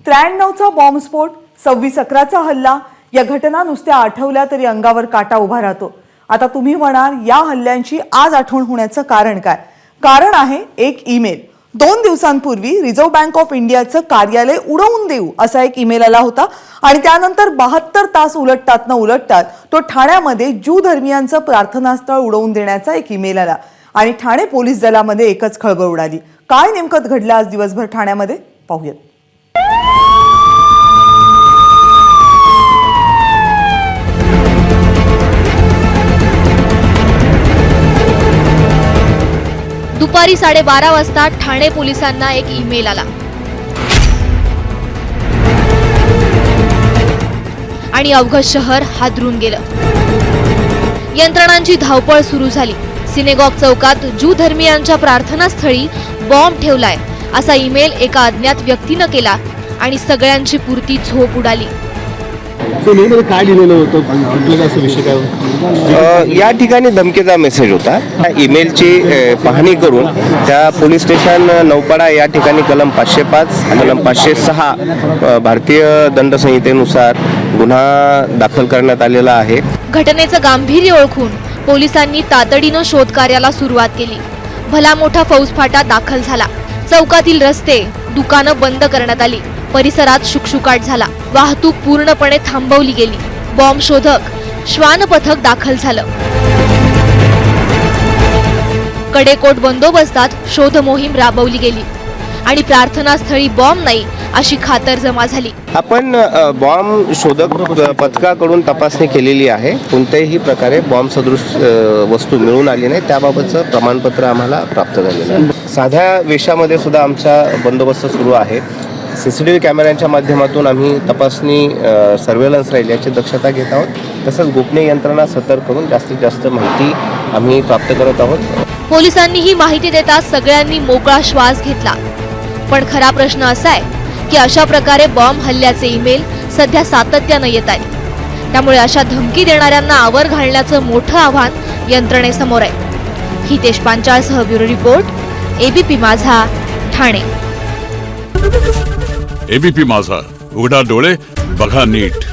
93चा बॉम्बस्फोट, 26/11चा हल्ला, या घटना नुसत्या आठवल्या तरी अंगावर काटा उभा राहतो। आता तुम्ही म्हणाल या हल्ल्यांची आज आठवण होण्याचं कारण काय? कारण आहे एक ईमेल। 2 दिवसांपूर्वी रिझर्व्ह बँक ऑफ इंडियाचं कार्यालय उडवून देऊ असा एक ईमेल आला होता आणि त्यानंतर 72 तास उलटतात तो ठाण्यामध्ये ज्यू धर्मियांचं प्रार्थनास्थळ उडवून देण्याचा एक ईमेल आला आणि ठाणे पोलीस दलामध्ये एकच खळबळ उडाली। काय नेमकं घडलं आज दिवसभर ठाण्यामध्ये पाहूयात। दुपारी 12:30 वाजता ठाणे पोलिसांना एक ईमेल आला आणि अवघं शहर हादरून गेलं। यंत्रणांची धावपळ सुरू झाली। सिनेगॉग चौकात ज्यू धर्मियांच्या प्रार्थनास्थळी बॉम्ब ठेवलाय असा ईमेल एका अज्ञात व्यक्तीनं केला आणि सगळ्यांची पुरती झोप उडाली। काय लिहिलेलं होतं असं विषय काय? या ठिकाणी धमकीचा मेसेज होता। ईमेलची पाहणी करून त्या पोलीस स्टेशन नौपाडा या ठिकाणी कलम 505 कलम 506 भारतीय दंड संहितेनुसार गुन्हा दाखल करण्यात आलेला आहे। घटनेचं गांभीर्य ओळखून पोलिसांनी तातडीनं शोध कार्याला सुरुवात केली। भला मोठा फौजफाटा दाखल झाला। चौकातील रस्ते, दुकानं बंद करण्यात आली। परिसरात शुकशुकाट झाला। वाहतूक पूर्णपणे थांबवली गेली। बॉम्ब शोधक श्वान पथक दाखल झालं। कडेकोट बंदोबस्तात शोध मोहीम राबवली गेली आणि प्रार्थनास्थळी बॉम्ब नाही अशी खातर जमा झाली। आपण बॉम्ब शोधक पथकाकडून तपासणी केलेली आहे। कोणत्याही प्रकारे बॉम्ब सदृश वस्तू मिळून आली नाही, त्याबाबतचं प्रमाणपत्र आम्हाला प्राप्त झालेलं आहे। साध्या वेशामध्ये सुद्धा आमचा बंदोबस्त सुरू आहे। CCTV कॅमेऱ्यांच्या माध्यमातून आम्ही तपासणी सर्व्हेलन्स राहील याची दक्षता घेत आहोत। तसंच गोपनीय यंत्रणा सतर्क करून जास्तीत जास्त माहिती आम्ही प्राप्त करत आहोत। पोलिसांनी ही माहिती देताच सगळ्यांनी मोकळा श्वास घेतला। पण खरा प्रश्न असा आहे की अशा प्रकारे बॉम्ब हल्ल्याचे ईमेल सध्या सातत्यानं येत आहेत। त्यामुळे अशा धमकी देणाऱ्यांना आवर घालण्याचं मोठं आव्हान यंत्रणेसमोर आहे। हितेश पांचाळसह ब्युरो रिपोर्ट, ABP माझा, ठाणे। ABP माझा, उघडा डोळे बघा नीट।